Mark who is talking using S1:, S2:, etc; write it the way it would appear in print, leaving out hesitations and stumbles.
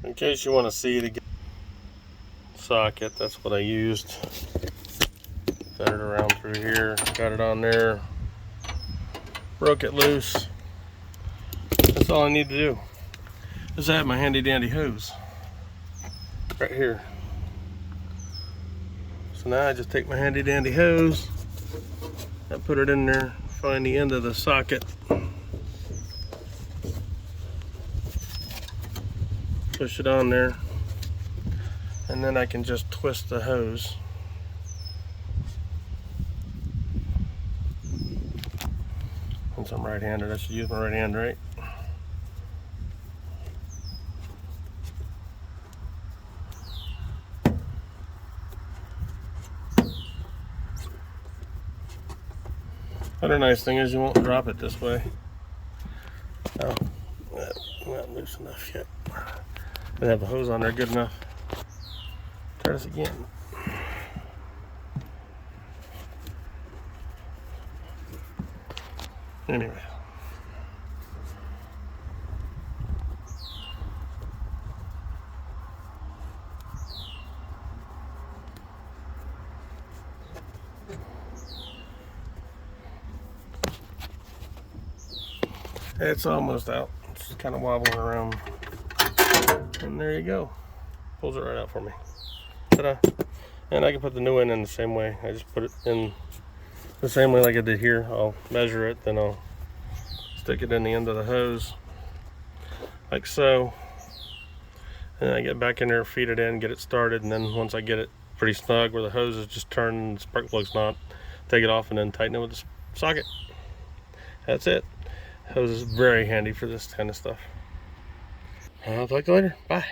S1: In case you want to see the socket, that's what I used. Fed it around through here, got it on there, broke it loose. That's all I need to do. Is I have my handy dandy hose right here. So now I just take my handy dandy hose and put it in there, find the end of the socket, push it on there, and then I can just twist the hose. Since I'm right-handed, I should use my right hand, right? Other nice thing is you won't drop it this way. Oh, not loose enough yet. I have the hose on there good enough. Try this again. Anyway. It's almost out. It's kind of wobbling around. And there you go. Pulls it right out for me. Ta-da. And I can put the new one in the same way. I just put it in the same way like I did here. I'll measure it, then I'll stick it in the end of the hose, like so. And I get back in there, feed it in, get it started, and then once I get it pretty snug where the hose is just turned and the spark plug's not, take it off and then tighten it with the socket. That's it. Hose is very handy for this kind of stuff. I'll talk to you later. Bye.